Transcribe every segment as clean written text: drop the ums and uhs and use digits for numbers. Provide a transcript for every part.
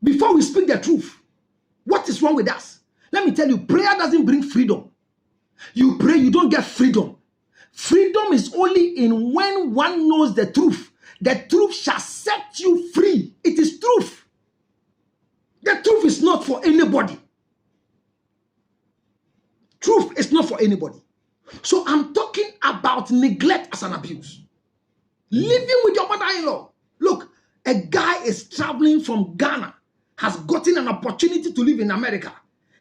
before we speak the truth. What is wrong with us? Let me tell you, prayer doesn't bring freedom. You pray, you don't get freedom. Freedom is only in when one knows the truth. The truth shall set you free. It is truth. The truth is not for anybody. Truth is not for anybody. So I'm talking about neglect as an abuse. Living with your mother-in-law. Look, a guy is traveling from Ghana, has gotten an opportunity to live in America.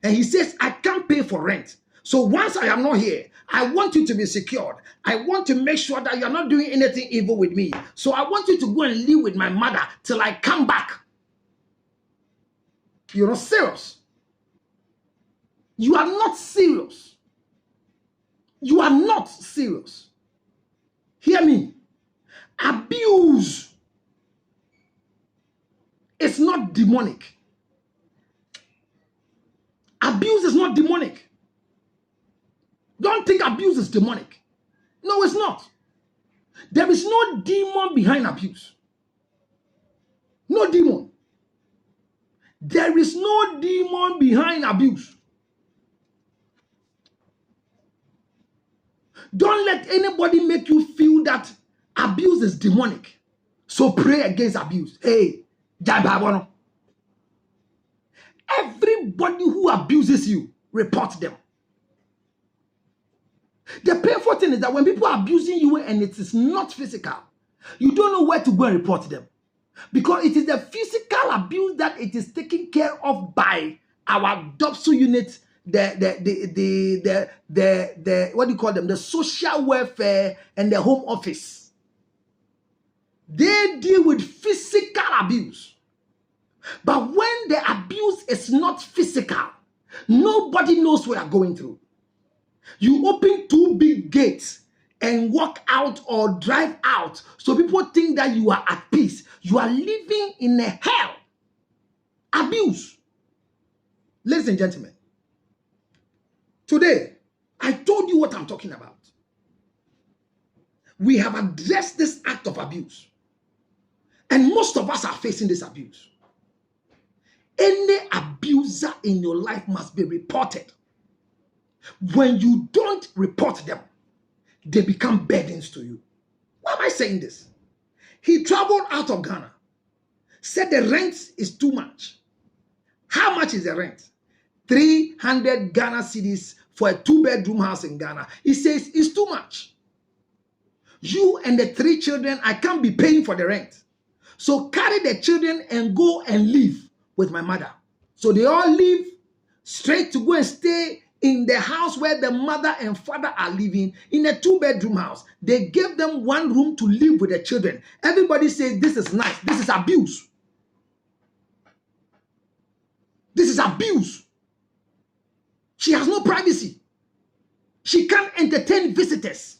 And he says, I can't pay for rent. So once I am not here, I want you to be secured. I want to make sure that you're not doing anything evil with me. So I want you to go and live with my mother till I come back. You're not serious. You are not serious. You are not serious. Hear me. Abuse is not demonic. Abuse is not demonic. Don't think abuse is demonic. No, it's not. There is no demon behind abuse. No demon. There is no demon behind abuse. Don't let anybody make you feel that abuse is demonic. So pray against abuse. Hey, Jababono. Everybody who abuses you, report them. The painful thing is that when people are abusing you and it is not physical, you don't know where to go and report them. Because it is the physical abuse that it is taken care of by our DOPSO unit, the what do you call them? The social welfare and the home office. They deal with physical abuse. But when the abuse is not physical, nobody knows what you're going through. You open two big gates and walk out or drive out, so people think that you are at peace. You are living in a hell. Abuse. Ladies and gentlemen, today, I told you what I'm talking about. We have addressed this act of abuse. And most of us are facing this abuse. Any abuser in your life must be reported. When you don't report them, they become burdens to you. Why am I saying this? He traveled out of Ghana, said the rent is too much. How much is the rent? 300 Ghana cedis for a 2-bedroom house in Ghana. He says it's too much. You and the 3 children, I can't be paying for the rent. So carry the children and go and live with my mother. So they all leave straight to go and stay in the house where the mother and father are living, in a 2-bedroom house. They gave them 1 room to live with the children. Everybody says this is nice. This is abuse. This is abuse. She has no privacy. She can't entertain visitors.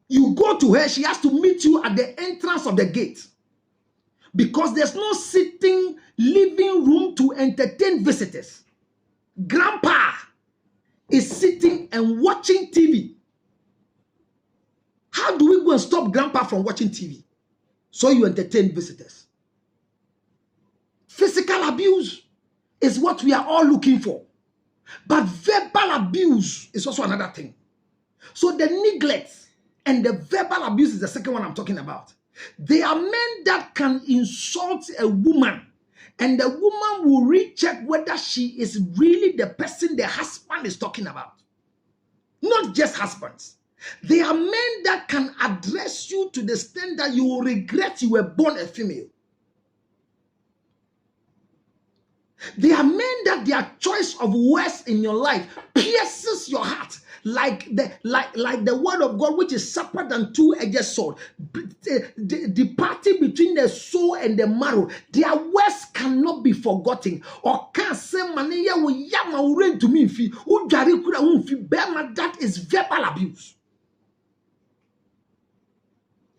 You go to her, she has to meet you at the entrance of the gate. Because there's no sitting living room to entertain visitors. Grandpa is sitting and watching TV. How do we go and stop Grandpa from watching TV? So you entertain visitors. Physical abuse is what we are all looking for. But verbal abuse is also another thing. So the neglect and the verbal abuse is the second one I'm talking about. There are men that can insult a woman, and the woman will recheck whether she is really the person the husband is talking about. Not just husbands. There are men that can address you to the extent that you will regret you were born a female. There are men that their choice of words in your life pierces your heart like the word of God, which is sharper than 2-edged sword, departing between the soul and the marrow. Their words cannot be forgotten. Or can't say to me that is verbal abuse.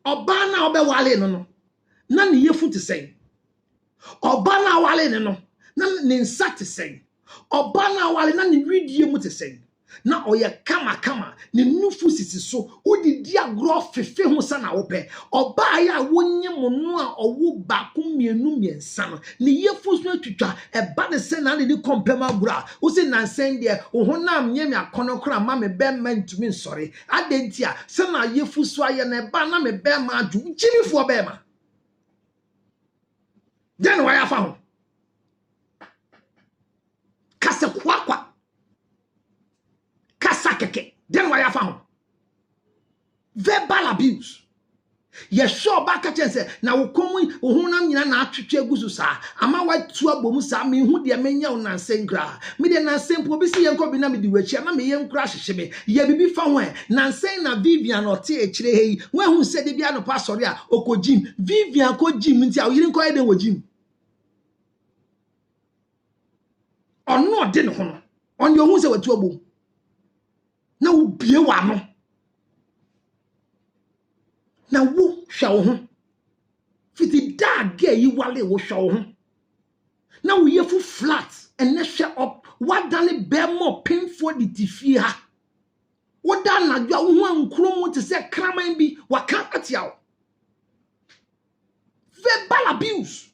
Obana obe wale no. Na ni yefu te say. Obana wale no. Na ni nsa te say. Obana wale na ni ridie mu te say. na oye kama ne nufu sisi so odi di agro fefe ho sa na wope oba ya wonye mo no a owo ba ko mienu miensa no ne yefu so atwitwa eba ne se na ne kompema agro wo se nansen de wo honam nye me akono kra ma me be ma ntumi nsore adentia se na yefu so aye na eba na me be ma adu chimifo be ma den wa ya fa ho kase kwa keke then why found verbal abuse. Ye sure back at say na wo komu wo honam nyina na atwetwe agusu sa ama wa tu abomu sa me hu de menya wo nansen kra me de nansen po bi si yenko bi na me di wachi na me yen kra hyehye me ye bibi fa ho nansen na Vivian ote ekire hei we hu se de bia no pasori a okojim Vivian ko jim nti a yiri nko ye de wo jim ono de ne ho no on yo hu se watu abomu na wo bie wa no na wo hwa wo ho fiti da ga yi wale wo hwa wo ho na wo yefu flat and na hwa up what done be more painful the tifie ha wo da na dwa wo ho ankromo te se kraman bi waka atia wo verbal abuse.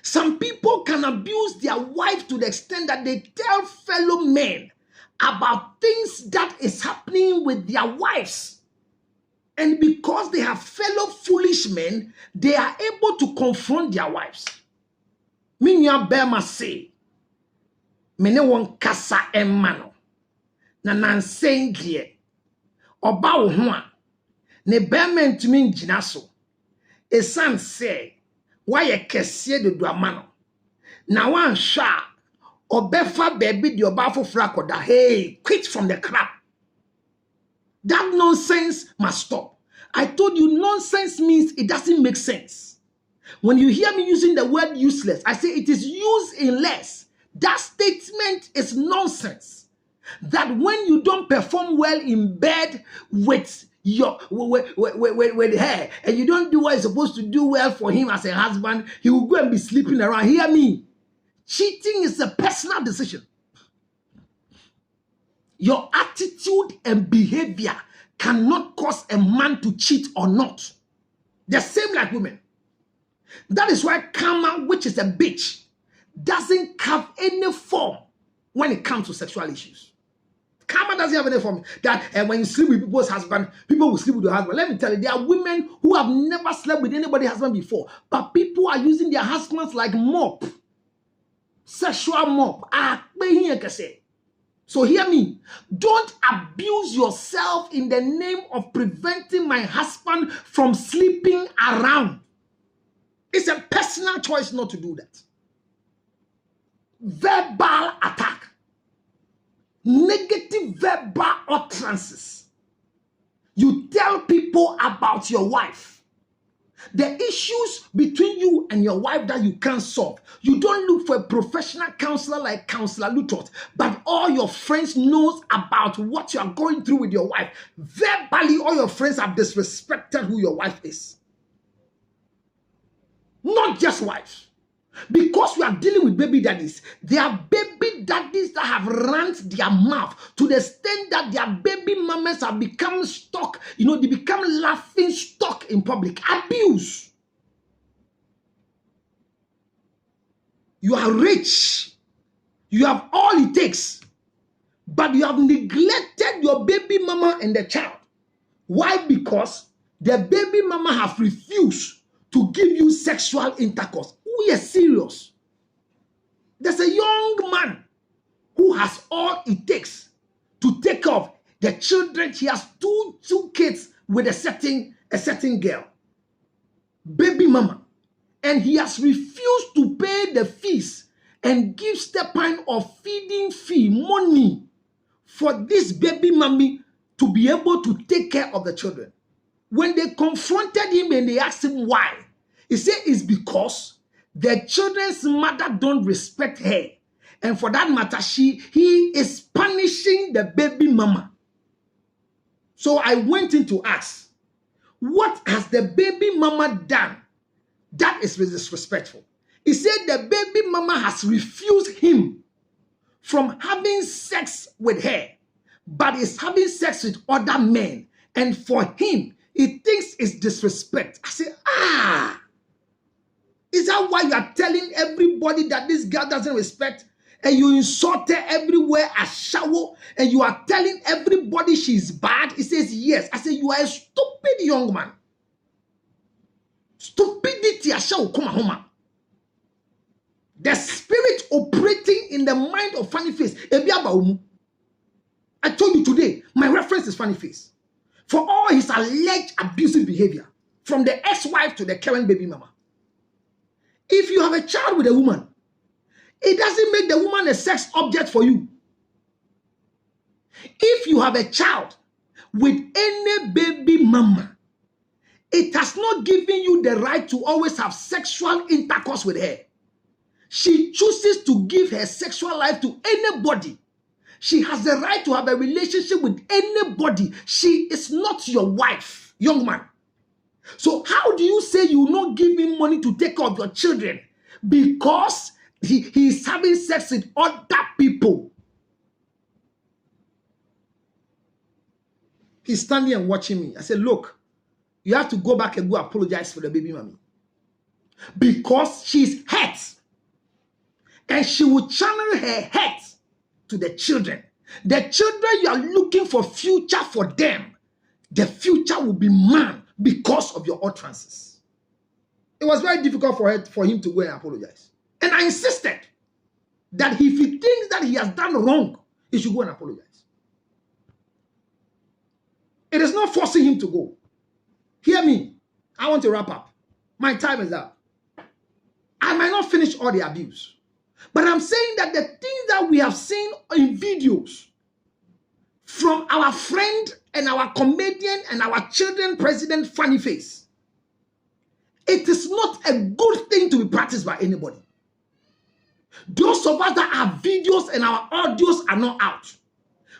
Some people can abuse their wife to the extent that they tell fellow men about things that is happening with their wives. And because they have fellow foolish men, they are able to confront their wives. Minya bema say, mene won kasa emano, na nansengye, oba uhua, ne bema ntumi njina so, esan say, waye kesye de duamano, na wan sha, obefa baby di obafo frakoda. Hey, quit from the crap. That nonsense must stop. I told you nonsense means it doesn't make sense. When you hear me using the word useless, I say it is used in less. That statement is nonsense. That when you don't perform well in bed with with her and you don't do what you're supposed to do well for him as a husband, he will go and be sleeping around. Hear me. Cheating is a personal decision. Your attitude and behavior cannot cause a man to cheat or not. The same like women. That is why karma, which is a bitch, doesn't have any form when it comes to sexual issues. Karma doesn't have any form. That when you sleep with people's husband, people will sleep with your husband. Let me tell you, there are women who have never slept with anybody's husband before, but people are using their husbands like mop. Sexual mob. So hear me. Don't abuse yourself in the name of preventing my husband from sleeping around. It's a personal choice not to do that. Verbal attack. Negative verbal utterances. You tell people about your wife. The issues between you and your wife that you can't solve. You don't look for a professional counselor like Counselor Lutot, but all your friends knows about what you are going through with your wife. Verbally, all your friends have disrespected who your wife is. Not just wives. Because we are dealing with baby daddies, there are baby daddies that have run their mouth to the extent that their baby mamas have become stuck. You know, they become laughing stock in public. Abuse. You are rich. You have all it takes. But you have neglected your baby mama and the child. Why? Because the baby mama have refused to give you sexual intercourse. We are serious. There's a young man who has all it takes to take care of the children. He has two kids with a certain girl, baby mama, and he has refused to pay the fees and give stipend or feeding fee money for this baby mommy to be able to take care of the children. When they confronted him and they asked him why, he said it's because the children's mother don't respect her. And for that matter, he is punishing the baby mama. So I went in to ask, what has the baby mama done that is disrespectful? He said the baby mama has refused him from having sex with her, but is having sex with other men. And for him, he thinks it's disrespect. I say, is that why you are telling everybody that this girl doesn't respect? And you insult her everywhere at shower, and you are telling everybody she's bad? He says, yes. I say, you are a stupid young man. Stupidity, the spirit operating in the mind of Funnyface. I told you today, my reference is Funnyface. For all his alleged abusive behavior, from the ex-wife to the current baby mama. If you have a child with a woman, it doesn't make the woman a sex object for you. If you have a child with any baby mama, it has not given you the right to always have sexual intercourse with her. She chooses to give her sexual life to anybody. She has the right to have a relationship with anybody. She is not your wife, young man. So how do you say you will not give him money to take care of your children? Because he is having sex with other people. He's standing and watching me. I said, look, you have to go back and go apologize for the baby mommy. Because she's hurt. And she will channel her hurt to the children. The children, you are looking for future for them. The future will be man because of your utterances. It was very difficult for him to go and apologize. And I insisted that if he thinks that he has done wrong, he should go and apologize. It is not forcing him to go. Hear me. I want to wrap up. My time is up. I might not finish all the abuse. But I'm saying that the things that we have seen in videos from our friend and our comedian and our children president Funnyface, it is not a good thing to be practiced by anybody. Those of us that our videos and our audios are not out,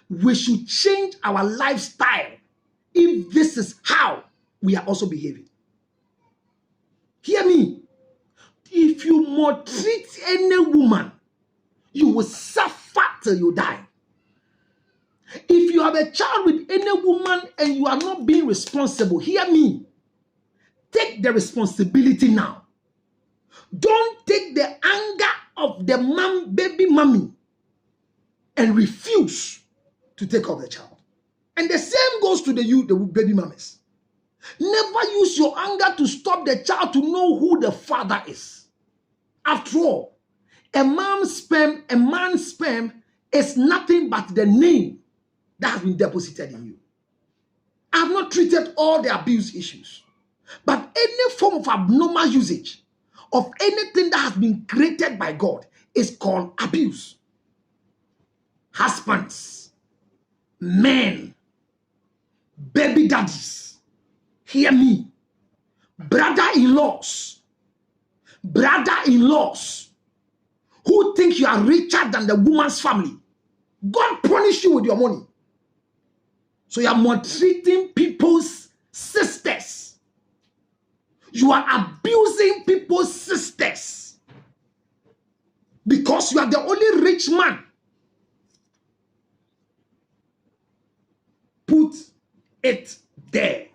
we should change our lifestyle if this is how we are also behaving. Hear me. If you maltreat any woman, you will suffer till you die. If you have a child with any woman and you are not being responsible, hear me. Take the responsibility now. Don't take the anger of the baby mommy and refuse to take care of the child. And the same goes to the baby mamas. Never use your anger to stop the child to know who the father is. After all, a man's sperm is nothing but the name that has been deposited in you. I have not treated all the abuse issues, but any form of abnormal usage of anything that has been created by God is called abuse. Husbands, men, baby daddies, hear me, brother-in-laws who think you are richer than the woman's family. God punish you with your money. So you are maltreating people's sisters. You are abusing people's sisters because you are the only rich man. Put it there.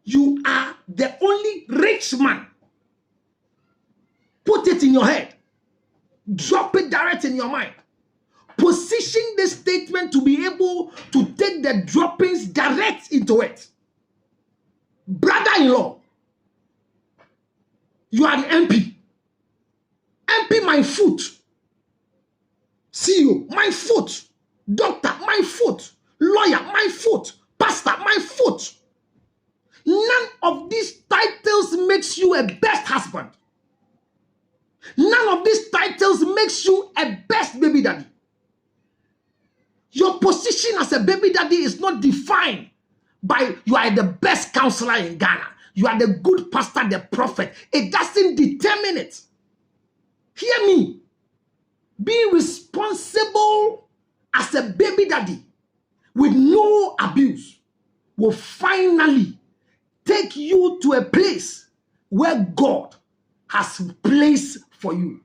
You are the only rich man. Put it in your head. Drop it direct in your mind. Position this statement to be able to take the droppings direct into it. Brother-in-law, you are an MP. MP, my foot. CEO, my foot. Doctor, my foot. Lawyer, my foot. Pastor, my foot. None of these titles makes you a best husband. None of these titles makes you a best baby daddy. Your position as a baby daddy is not defined by you are the best counselor in Ghana. You are the good pastor, the prophet. It doesn't determine it. Hear me. Be responsible as a baby daddy with no abuse will finally take you to a place where God has placed for you.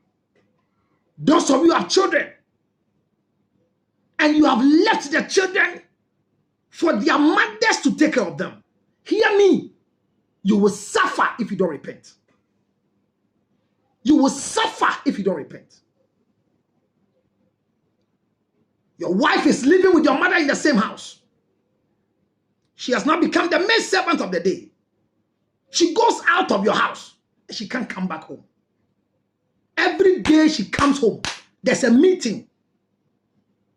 Those of you who have children, and you have left the children for their mothers to take care of them. Hear me. You will suffer if you don't repent. You will suffer if you don't repent. Your wife is living with your mother in the same house. She has now become the maid servant of the day. She goes out of your house and she can't come back home. Every day she comes home, there's a meeting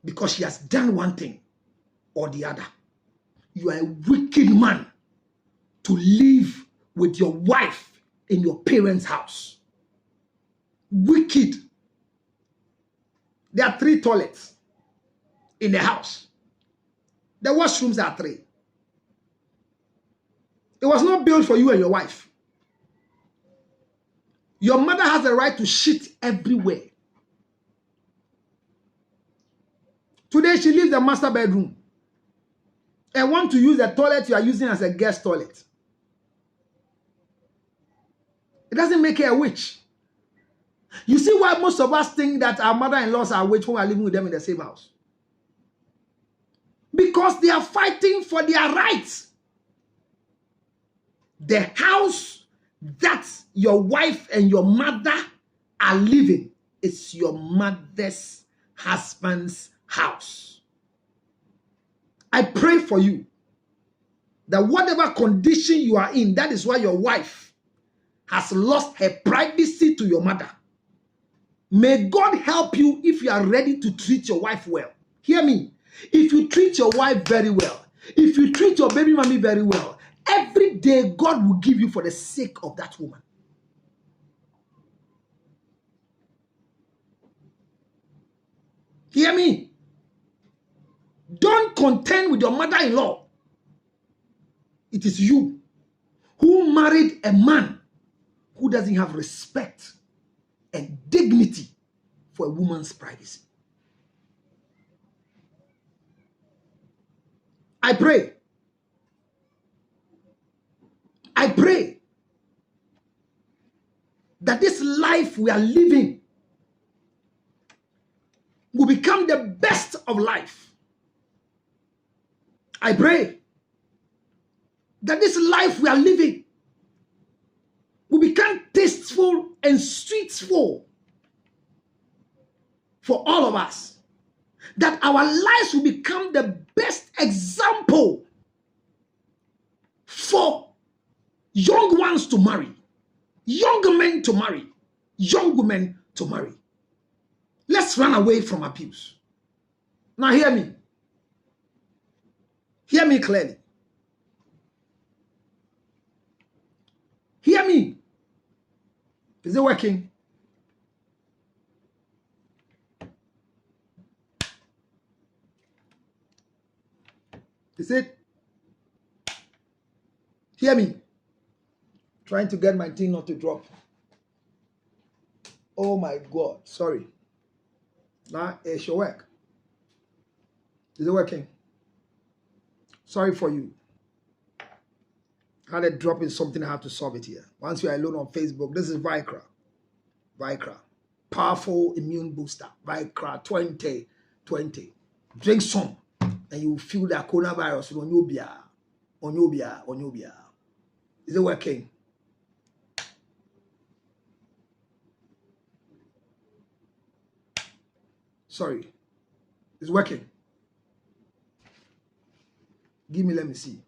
because she has done one thing or the other. You are a wicked man to live with your wife in your parents' house. Wicked. There are 3 toilets in the house. The washrooms are 3. It was not built for you and your wife. Your mother has the right to shit everywhere. Today she leaves the master bedroom and want to use the toilet you are using as a guest toilet. It doesn't make her a witch. You see why most of us think that our mother-in-laws are witch when we are living with them in the same house? Because they are fighting for their rights. The house that your wife and your mother are living is your mother's husband's house. I pray for you that whatever condition you are in, that is why your wife has lost her privacy to your mother. May God help you if you are ready to treat your wife well. Hear me. If you treat your wife very well, if you treat your baby mommy very well, every day God will give you for the sake of that woman. Hear me. Don't contend with your mother-in-law. It is you who married a man who doesn't have respect and dignity for a woman's privacy. I pray that this life we are living will become the best of life. I pray that this life we are living will become tasteful and sweetful for all of us. That our lives will become the best example for young ones to marry, young men to marry, young women to marry. Let's run away from abuse. Now hear me. Hear me clearly. Hear me. Is it working? Is it? Hear me. Trying to get my thing not to drop. Oh my God. Sorry. Now it should work. Is it working? Sorry for you. I had a drop in something. I have to solve it here. Once you are alone on Facebook, this is Vicra. Vicra. Powerful immune booster. Vicra 2020. Drink some and you will feel that coronavirus on your beer. Is it working? Sorry. It's working. Give me, let me see.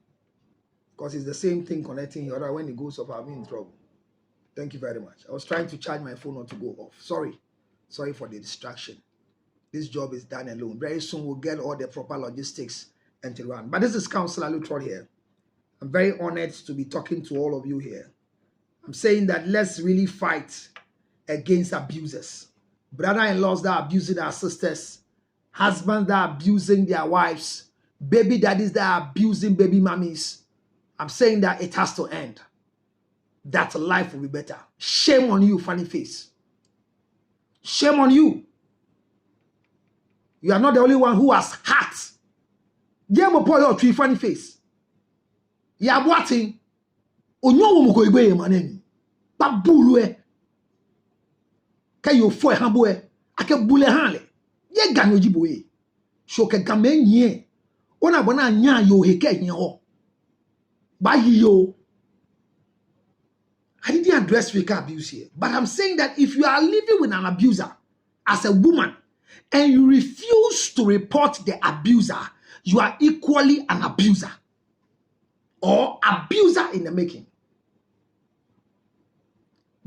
Because it's the same thing connecting here. Otherwise, when it goes off, I'll be in trouble. Thank you very much. I was trying to charge my phone not to go off. Sorry. Sorry for the distraction. This job is done alone. Very soon we'll get all the proper logistics and to run. But this is Counselor Lutrod here. I'm very honored to be talking to all of you here. I'm saying that let's really fight against abusers. Brother-in-laws that are abusing our sisters. Husbands that are abusing their wives. Baby daddies that are abusing baby mummies. I'm saying that it has to end. That life will be better. Shame on you, Funnyface. Shame on you. You are not the only one who has heart. Yeah, but boy, your tree Funnyface. Ya watching. Onyo mo ko igbe maneni. Ba bulu e. Ka yo fo e han bo e. Ake bule han le. Ye ganyo jibo e. shoke gamenye. Ona bona nya yo heke nye ho. Ba yo. I didn't address physical abuse here, but I'm saying that if you are living with an abuser as a woman and you refuse to report the abuser, you are equally an abuser or abuser in the making.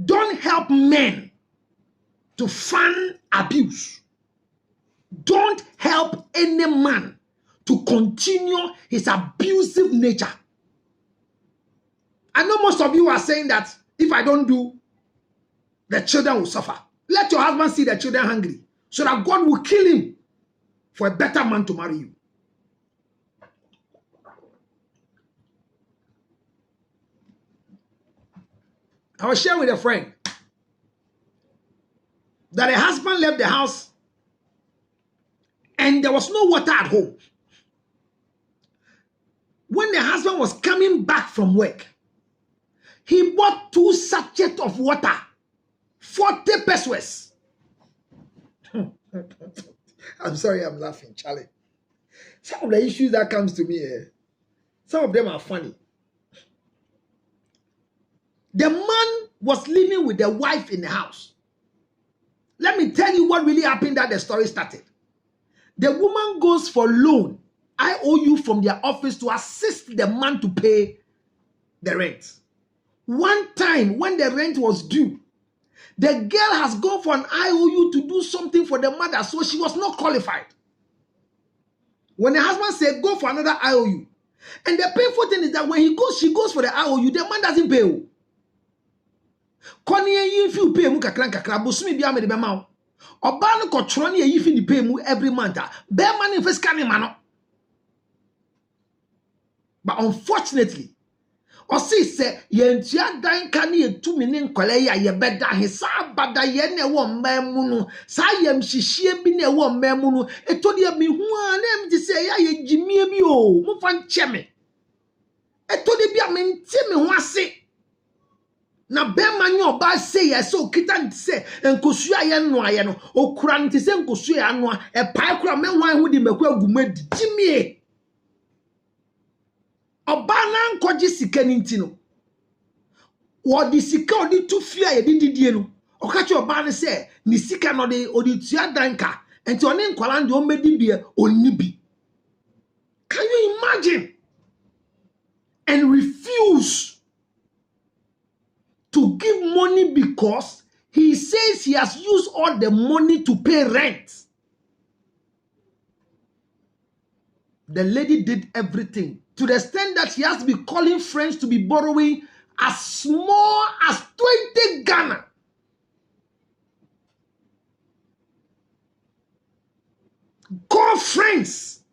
Don't help men to fund abuse. Don't help any man to continue his abusive nature. I know most of you are saying that if I don't do, the children will suffer. Let your husband see the children hungry so that God will kill him for a better man to marry you. I was sharing with a friend that a husband left the house and there was no water at home. When the husband was coming back from work, he bought 2 sachets of water, 40 pesos. I'm sorry, I'm laughing, Charlie. Some of the issues that comes to me here, some of them are funny. The man was living with the wife in the house. Let me tell you what really happened that the story started. The woman goes for loan, IOU from their office to assist the man to pay the rent. One time when the rent was due, the girl has gone for an IOU to do something for the mother, so she was not qualified. When the husband said, go for another IOU. And the painful thing is that when she goes for the IOU, the man doesn't pay. If you pay every month. But unfortunately, or say yentia dan kan ye tumi ne nkwale ya ye beda he sa bada ye ne wo mmamu no sa yem hihie bi ne wo mmamu no etodi mi hu a na em say ya ye jimie bi o mo fa nche me etodi bi a me nti me ho ase na be manyo ba say ye so kita nti say enkosu aye no aye no okura nti say enkosu ya no e pai kura me hwan hu di makwa agumadi jimie Obana nkoji sika ninti no. Wodi sika odi tu fia ye didie no. Okachi obana se ni sika no de odi tua danka. Enti oni nkwala nde o medi bie oni bi. Can you imagine? And refuse to give money because he says he has used all the money to pay rent. The lady did everything to the extent that she has to be calling friends to be borrowing as small as 20 Ghana. Call friends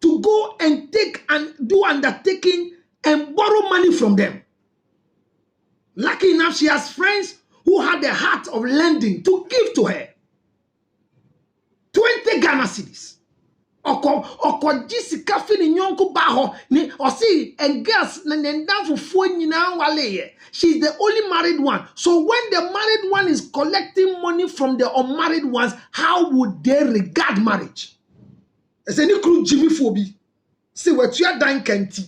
to go and take and do undertaking and borrow money from them. Lucky enough, she has friends who had the heart of lending to give to her. 20 Ghana cedis. Oko jisika fini nyonko baho ni osi and girls na nenda fufu nyina wale. She's the only married one. So when the married one is collecting money from the unmarried ones, how would they regard marriage? It's any crew Jimmy Phoebe. See what you are dying kenti.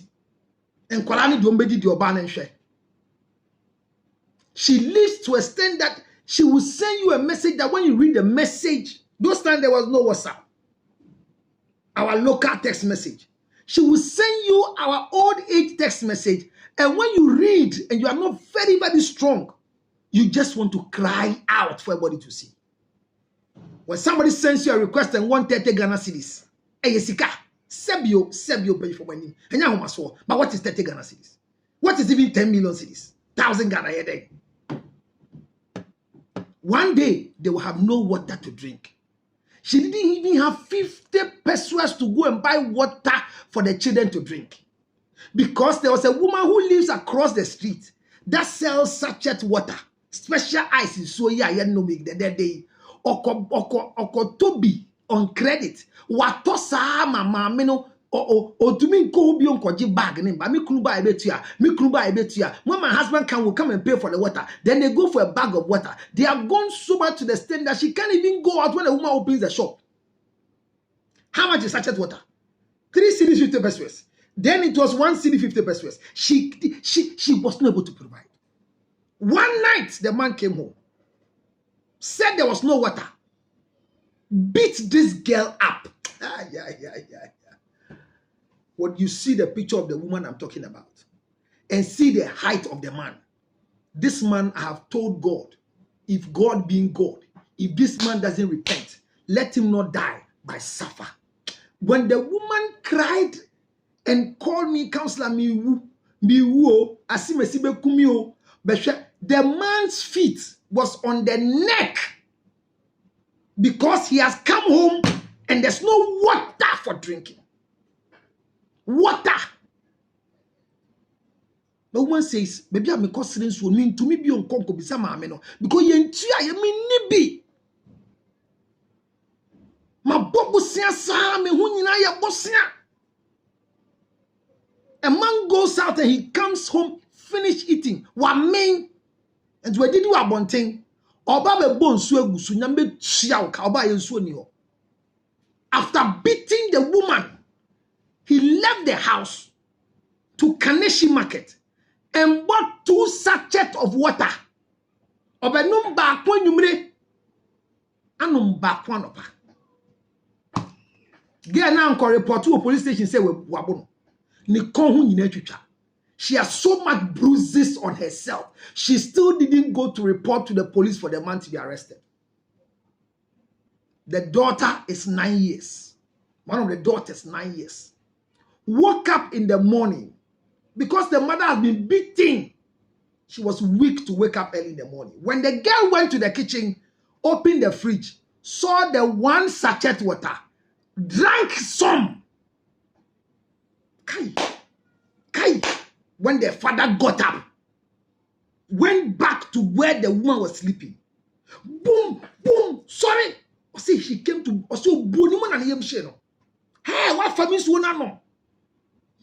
And Kolani dombedi di oban and share. She lives to extend that she will send you a message that when you read the message, those times there was no WhatsApp. Our local text message. She will send you our old age text message. And when you read and you are not very, very strong, you just want to cry out for everybody to see. When somebody sends you a request and 130 Ghana cedis, Yesika, Sebio pay for money. But what is 30 Ghana cedis? What is even 10 million cedis? 1,000 Ghana a day. One day, they will have no water to drink. She didn't even have 50 pesos to go and buy water for the children to drink. Because there was a woman who lives across the street that sells sachet water. Special ice in soya no make the day. Oko Toby on credit. Watosa mama meno o to me go be on koji bag name. But me knuba ebetia. When my husband will come and pay for the water, then they go for a bag of water. They have gone so much to the extent that she can't even go out when a woman opens the shop. How much is sachet water? 3 cedis 50 pesos. Then it was 1 cedi 50 pesos. She was not able to provide. One night, the man came home, said there was no water, beat this girl up. When you see the picture of the woman I'm talking about and see the height of the man, this man, I have told God, if God being God, if this man doesn't repent, let him not die by suffer. When the woman cried and called me, counselor, the man's feet was on the neck because he has come home and there's no water for drinking. Water. The woman says, "Baby, I'm considering so mean to me be on conco bisa mameno because I mean nibi. Ma bobo sia sa me hunyina ya bosia." A man goes out and he comes home, finish eating. Wa main and we did you abonting. Oba be bon so agusu nyambe tia ka oba ye nsuo ni ho. After beating the woman, he left the house to Kaneshi market and bought 2 sachets of water. Obenum ba kwa nyumre anum ba kwa nopa. Girl now ko report to a police station say we wabono. Ni kon hu nyina twitwa. She has so much bruises on herself. She still didn't go to report to the police for the man to be arrested. The daughter is 9 years. One of the daughters 9 years. Woke up in the morning because the mother has been beaten. She was weak to wake up early in the morning. When the girl went to the kitchen, opened the fridge, saw the 1 sachet water, drank some. Kai. When the father got up, went back to where the woman was sleeping. Boom, boom, sorry. See, she came to also bonimon and him sheno. Hey, what family so no?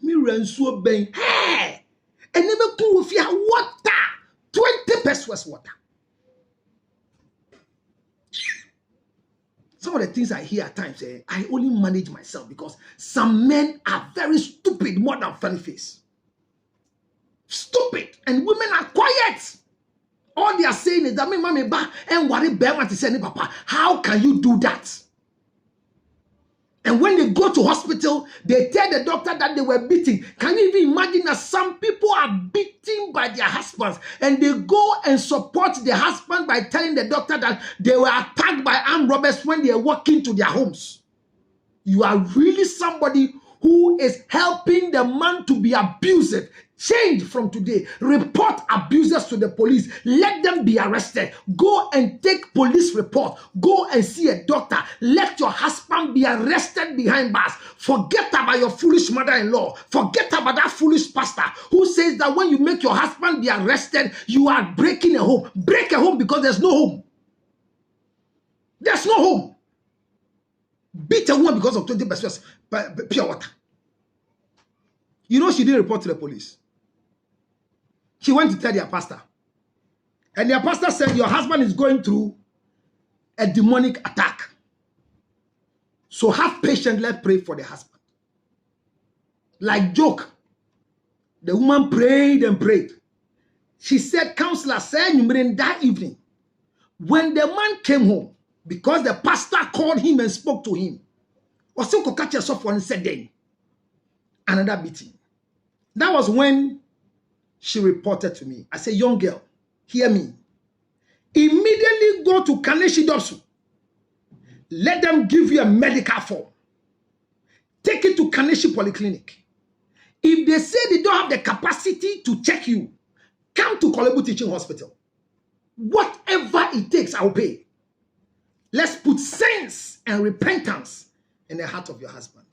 Me ran so bang. Hey, and never cool with your water. 20 pesos water. Some of the things I hear at times, I only manage myself because some men are very stupid more than Funnyface. Stupid. And women are quiet. All they are saying is that me mommy ba and worry bear to say papa. How can you do that? And when they go to hospital, they tell the doctor that they were beaten. Can you even imagine that some people are beaten by their husbands and they go and support their husband by telling the doctor that they were attacked by armed robbers when they are walking to their homes? You are really somebody who is helping the man to be abusive. Change from today. Report abusers to the police. Let them be arrested. Go and take police report. Go and see a doctor. Let your husband be arrested behind bars. Forget about your foolish mother-in-law. Forget about that foolish pastor who says that when you make your husband be arrested, you are breaking a home. Break a home because there's no home. There's no home. Beat a woman because of 20 pesos pure water. You know she didn't report to the police. She went to tell their pastor. And their pastor said, your husband is going through a demonic attack. So have patience, let's pray for the husband. Like joke. The woman prayed and prayed. She said, counselor, said that evening, when the man came home, because the pastor called him and spoke to him, also catch yourself one said then another beating. That was when she reported to me. I said, young girl, hear me. Immediately go to Kaneshi Dopsu. Let them give you a medical form. Take it to Kaneshi Polyclinic. If they say they don't have the capacity to check you, come to Kolebu Teaching Hospital. Whatever it takes, I'll pay. Let's put sense and repentance in the heart of your husband.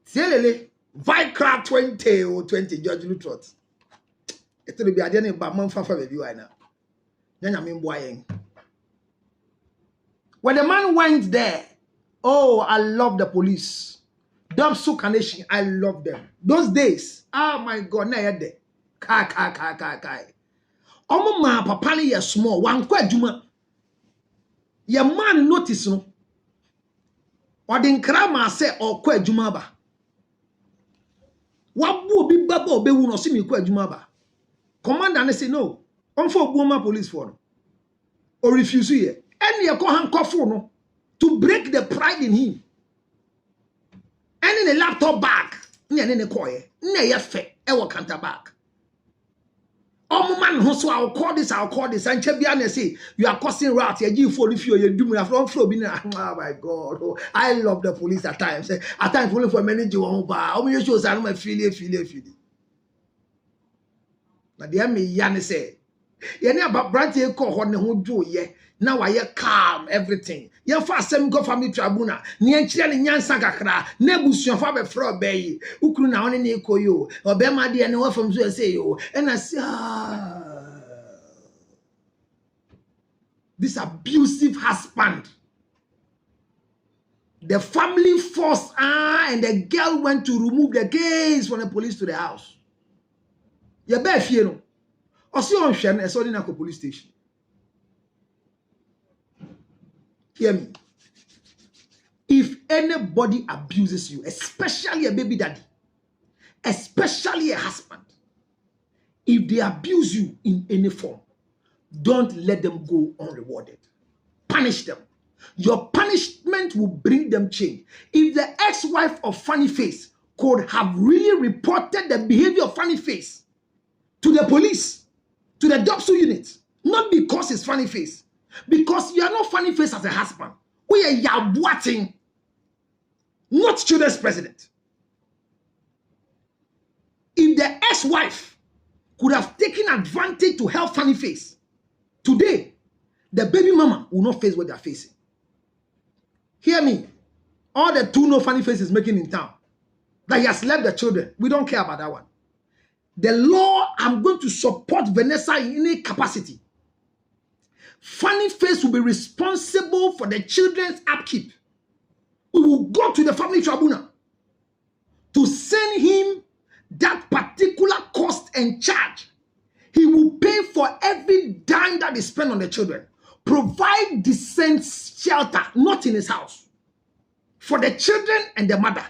Tielele, Vicra 20 or 20 George Lutrot. It will be a day about month for baby right now. Then I mean, boying. When the man went there, oh, I love the police. Dopsu Kaneshi, I love them. Those days, oh my God, na yede. Kai. Omo man papa ni ye small, wan kwa adwuma. Ye man notice no. Or the krama say or kwa jumaba. What will be babo be will not see me kwa jumaba. Commander and say no. On for Boma police for no. Or refuse here. And you call him no to break the pride in him. And in a laptop bag, near in a coy, near your fe, ever counter bag. Oh man, so I'll call this. And Chebiane say, you are causing rats. You for if you're doing a front floor. Oh my God. Oh, I love the police at times. At times, only for manager. Oh, you show some feel. But the me Yanni say, you know about Branty call on the whole do ye. Now I calm everything. You fast some go family tribunal. Nien chile nyan sankakra. Nebusion fa be fro bay. Ukru na one ne koyo. Obema de ne from so say yo. And I say this abusive husband. The family forced and the girl went to remove the case from the police to the house. You better fear no. Or see on Shen and so in a police station. Hear me. If anybody abuses you, especially a baby daddy, especially a husband, if they abuse you in any form, don't let them go unrewarded. Punish them. Your punishment will bring them change. If the ex-wife of Funnyface could have really reported the behavior of Funnyface to the police, to the DOPSU unit, not because it's Funnyface, because you are not Funnyface as a husband. We are yabuating, not children's president. If the ex-wife could have taken advantage to help Funnyface, today, the baby mama will not face what they are facing. Hear me. All the two no Funnyface is making in town, that he has left the children, we don't care about that one. The law, I'm going to support Vanessa in any capacity. Funnyface will be responsible for the children's upkeep. We will go to the family tribunal to send him that particular cost and charge. He will pay for every dime that is spent on the children. Provide decent shelter, not in his house, for the children and the mother.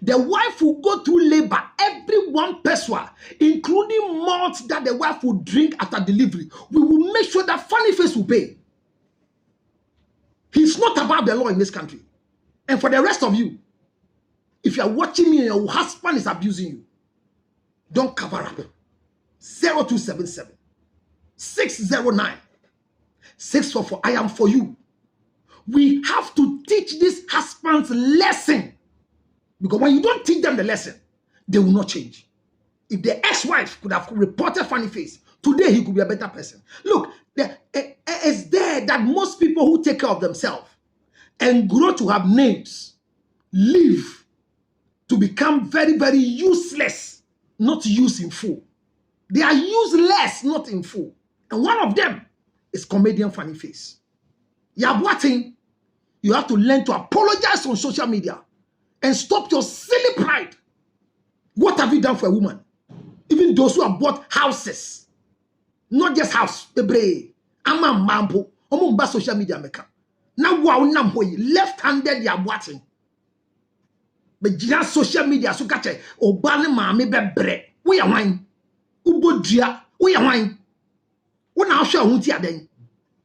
The wife will go through labor, every one person, including malt that the wife will drink after delivery. We will make sure that Funnyface will pay. He's not above the law in this country. And for the rest of you, if you are watching me and your husband is abusing you, don't cover up. 0277 609 644. I am for you. We have to teach these husbands lesson. Because when you don't teach them the lesson, they will not change. If the ex-wife could have reported Funnyface, today he could be a better person. Look, it's there that most people who take care of themselves and grow to have names live to become very, very useless, not used in full. They are useless, not in full. And one of them is comedian Funnyface. You are watching. You have to learn to apologize on social media. And stop your silly pride. What have you done for a woman? Even those who have bought houses. Not just house. Ama mampo. Omumba social media meka. Now wow namhoyi. Left-handed ya watching. But just social media so kache. Obane mami bebre. We are wine. Ubo dia. We are wine. When I show hunti aden.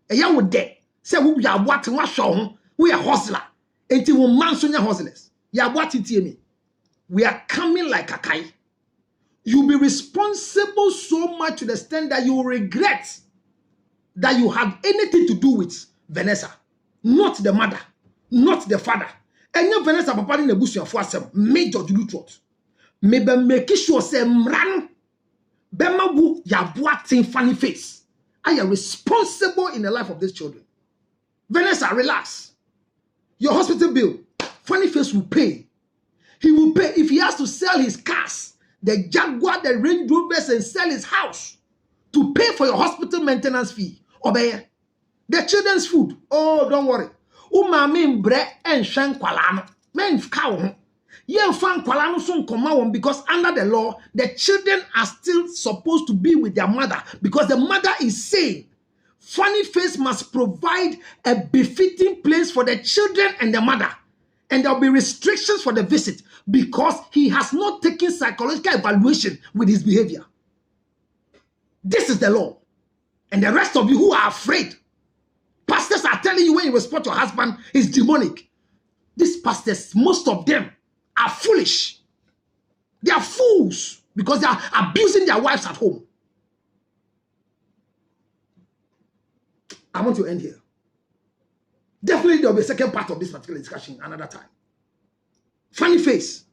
E ya wo de. Say we are watching. What show? We are hustler. Enti wo man so nya hustlers. Yeah, what it me? We are coming like a kai. You'll be responsible so much to the extent that you will regret that you have anything to do with Vanessa. Not the mother, not the father. And your Vanessa papa in the bush for some major to do truth. Maybe make sure say mran Bema wu ya boating Funnyface. I am responsible in the life of these children. Vanessa, relax. Your hospital bill. Funnyface will pay. He will pay if he has to sell his cars, the Jaguar, the Range Rovers, and sell his house to pay for your hospital maintenance fee. Obey. The children's food. Oh, don't worry. Umami bre and shan kwalano. Men cow. Yen fan kwalano son koma because under the law, the children are still supposed to be with their mother because the mother is saying Funnyface must provide a befitting place for the children and the mother. And there'll be restrictions for the visit because he has not taken psychological evaluation with his behavior. This is the law. And the rest of you who are afraid, pastors are telling you when you respect your husband is demonic. These pastors, most of them are foolish. They are fools because they are abusing their wives at home. I want to end here. Definitely there will be a second part of this particular discussion another time. Funnyface,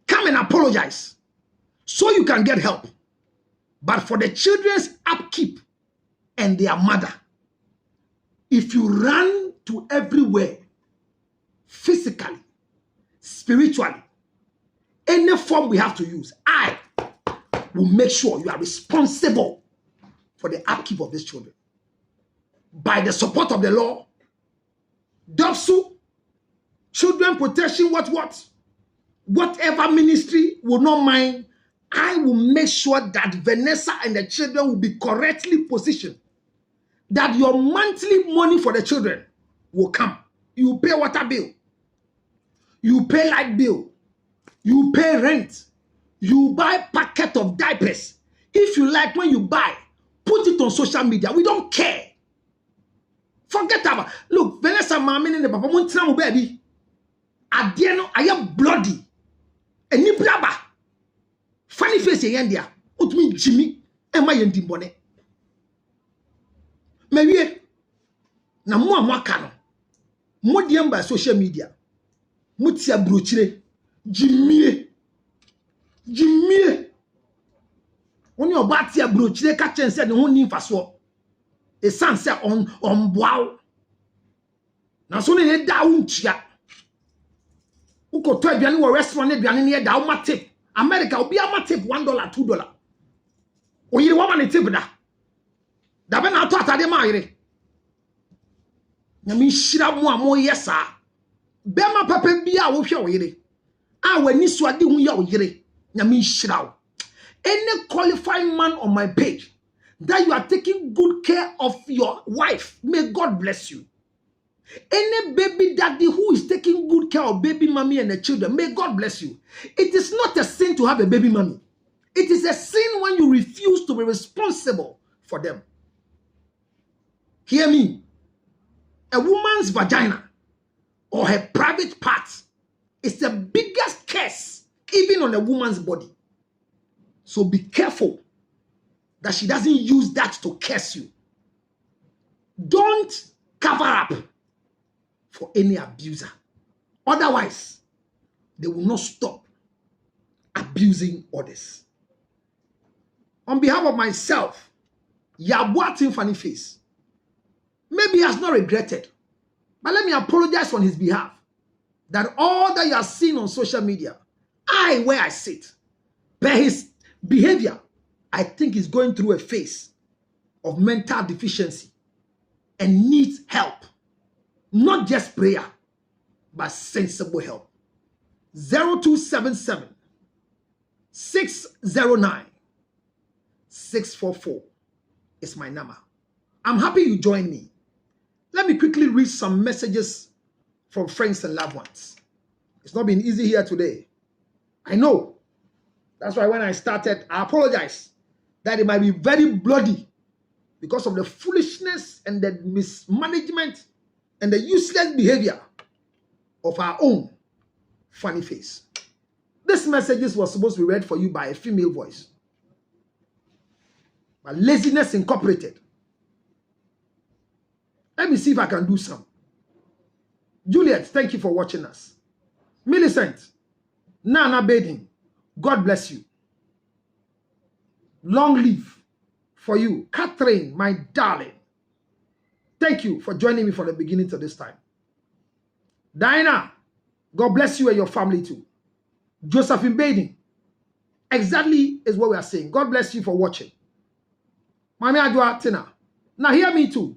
come and apologize so you can get help. But for the children's upkeep and their mother, if you run to everywhere, physically, spiritually, any form we have to use, I will make sure you are responsible for the upkeep of these children. By the support of the law, DOPSU, children protection, whatever ministry will not mind, I will make sure that Vanessa and the children will be correctly positioned. That your monthly money for the children will come. You pay water bill. You pay light bill. You pay rent. You buy packet of diapers. If you like, when you buy, put it on social media. We don't care. Forget about. Look, Vanessa, mommy, and the papa, montina baby. Adiano, I am bloody. And ni blabba. Funnyface yendia. Utmi Jimmy. Emma yendi bone. Mewie. Na mwa kano. Modiam by social media. Mutia brochire. Jimmy. When you bat your brochire, catch and said, no need for so. A sunset on wow. Now, so they down chia. Who could tell you a restaurant near down my tip? America will be a my tip $1, $2. Or you want a tip that? That when I thought I didn't marry. Yami shira more yes, sir. Bema papa be a wolf your yere. I when you swadi who your yere. Yami shira. Any qualified man on my page that you are taking good care of your wife, may God bless you. Any baby daddy who is taking good care of baby mommy and the children, may God bless you. It is not a sin to have a baby mommy. It is a sin when you refuse to be responsible for them. Hear me. A woman's vagina or her private parts is the biggest curse even on a woman's body. So be careful that she doesn't use that to curse you. Don't cover up for any abuser. Otherwise, they will not stop abusing others. On behalf of myself, Yabuatin Funnyface, maybe he has not regretted, but let me apologize on his behalf that all that you are seeing on social media, where I sit, by his behavior, I think he's going through a phase of mental deficiency and needs help. Not just prayer, but sensible help. 0277 609 644 is my number. I'm happy you joined me. Let me quickly read some messages from friends and loved ones. It's not been easy here today. I know. That's why when I started, I apologize that it might be very bloody because of the foolishness and the mismanagement and the useless behavior of our own Funnyface. This message was supposed to be read for you by a female voice. But Laziness Incorporated. Let me see if I can do some. Juliet, thank you for watching us. Millicent, Nana Bading, God bless you. Long live for you. Catherine, my darling, thank you for joining me from the beginning to this time. Diana, God bless you and your family too. Josephine Bading, exactly is what we are saying. God bless you for watching. Mami Adwa Tina. Now hear me too.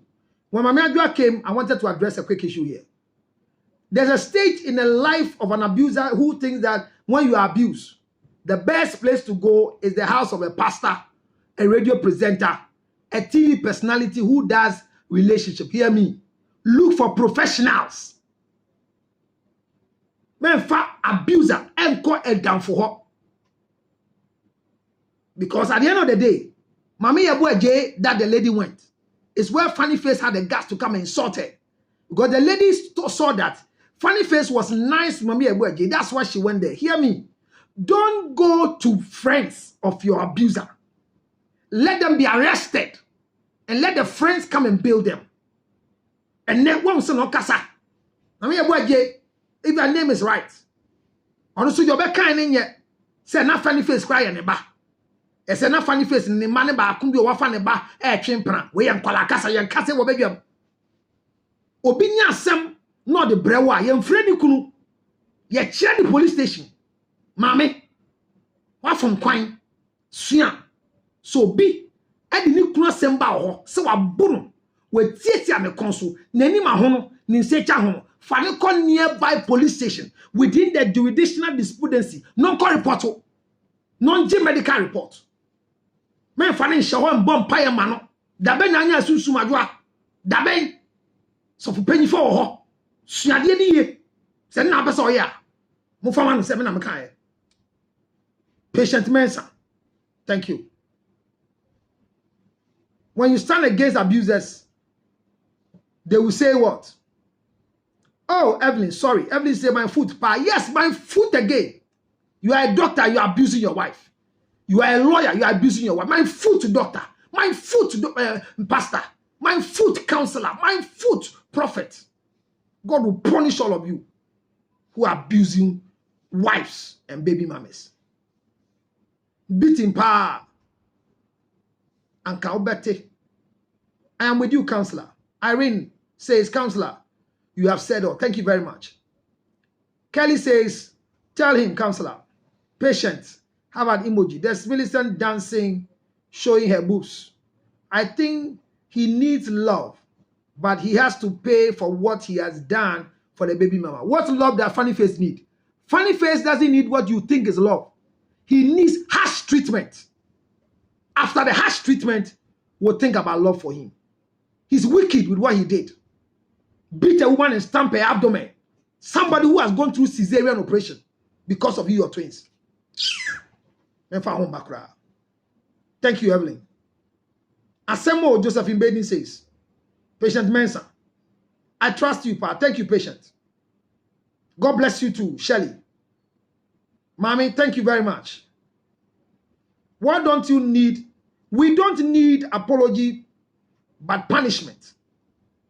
When Mami Adwa came, I wanted to address a quick issue here. There's a stage in the life of an abuser who thinks that when you are abused, the best place to go is the house of a pastor, a radio presenter, a TV personality who does relationship. Hear me. Look for professionals. Men fa abuser and call it down for her. Because at the end of the day, Mami Yabu J that the lady went is where Funnyface had the guts to come and insult her. Because the lady saw that Funnyface was nice to Mami Yabu J. That's why she went there. Hear me. Don't go to friends of your abuser. Let them be arrested. And let the friends come and bail them. And then one son of Kasa. Mami Yabu J, if your name is right. Honestly, you're back in yet. Say not Funnyface cry and a bar. Ese na Funnyface ni mane ba akum bi o wafa ne ba twempra we yan kwala kasa yan kase wo badwam obi nya asem no de brewa yan frɛ ni kunu ye kire the police station mame wafom kwan sua so bi ade ni kunu asem ba ho se wabono we tietia ne konso nani ma ho no ni nsecha ho fa ne kon nearby police station within the jurisdictional disputancy non call report non medical report. Men fane hye ho mbom paye ma no da be nyanya sunsun adwa da be so fu panyi fo ho suade ni ye se na be so ye a mo fa ma no se me na me kan ye patient mensa. Thank you. When you stand against abusers, they will say what? Oh, Evelyn, sorry. Evelyn say my foot pa. Yes, my foot again. You are a doctor, you are abusing your wife. You are a lawyer, you are abusing your wife. My foot doctor, my foot pastor, my foot counselor, my foot prophet. God will punish all of you who are abusing wives and baby mamas. Beating power. And Kaubete. I am with you, counselor. Irene says, counselor, you have said all. Thank you very much. Kelly says, tell him, counselor, patient. Have an emoji. There's Millicent dancing, showing her boobs. I think he needs love, but he has to pay for what he has done for the baby mama. What love does Funnyface need? Funnyface doesn't need what you think is love. He needs harsh treatment. After the harsh treatment, we'll think about love for him. He's wicked with what he did. Beat a woman and stamp her abdomen. Somebody who has gone through cesarean operation because of you, your twins. Thank you, Evelyn. Asemo Josephine Baden says, Patient Mensa, I trust you, Pa. Thank you, patient. God bless you too, Shelley. Mommy, thank you very much. What don't you need? We don't need apology, but punishment.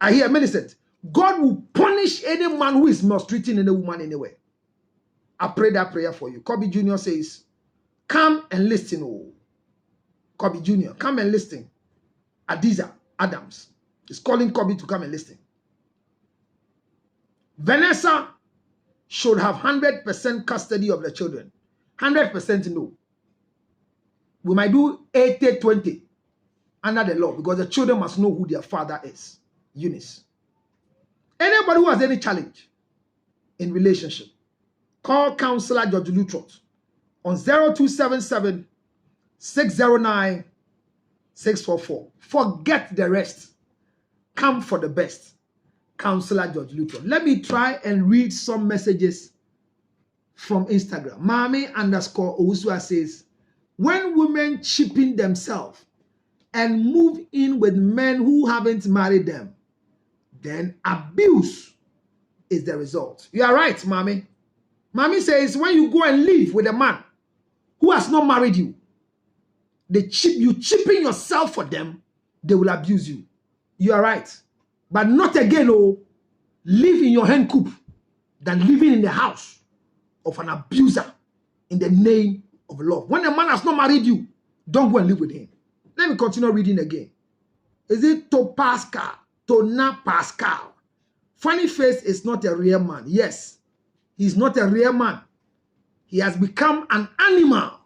I hear Millicent. God will punish any man who is mistreating any woman anyway. I pray that prayer for you. Kobe Jr. says, come and listen. Oh, Kobe Jr., come and listen. Adiza Adams is calling Kobe to come and listen. Vanessa should have 100% custody of the children. 100% no. We might do 80-20 under the law because the children must know who their father is. Eunice. Anybody who has any challenge in relationship, call Counselor George Lutrot on 0277 609 644. Forget the rest. Come for the best. Counselor George Lutrot. Let me try and read some messages from Instagram. Mami_Owusua says, when women cheapen themselves and move in with men who haven't married them, then abuse is the result. You are right, Mommy. Mommy says, when you go and live with a man who has not married you, you cheapen yourself for them, they will abuse you. You are right. But not again, oh, live in your hand coop than living in the house of an abuser in the name of love. When a man has not married you, don't go and live with him. Let me continue reading again. Is it Tona Pascal? Funnyface is not a real man. Yes, he's not a real man. He has become an animal,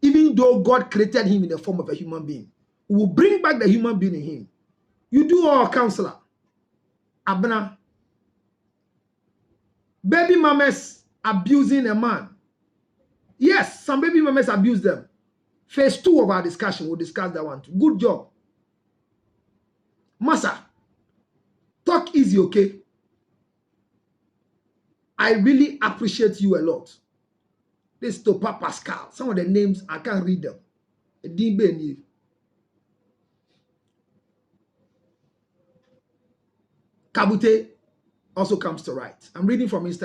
even though God created him in the form of a human being. We will bring back the human being in him. You do all, counselor. Abna. Baby mamas abusing a man. Yes, some baby mamas abuse them. Phase 2 of our discussion, we'll discuss that one too. Good job. Massa, talk easy, okay? I really appreciate you a lot. This Topa Pascal. Some of the names, I can't read them. Kabute also comes to right. I'm reading from Instagram.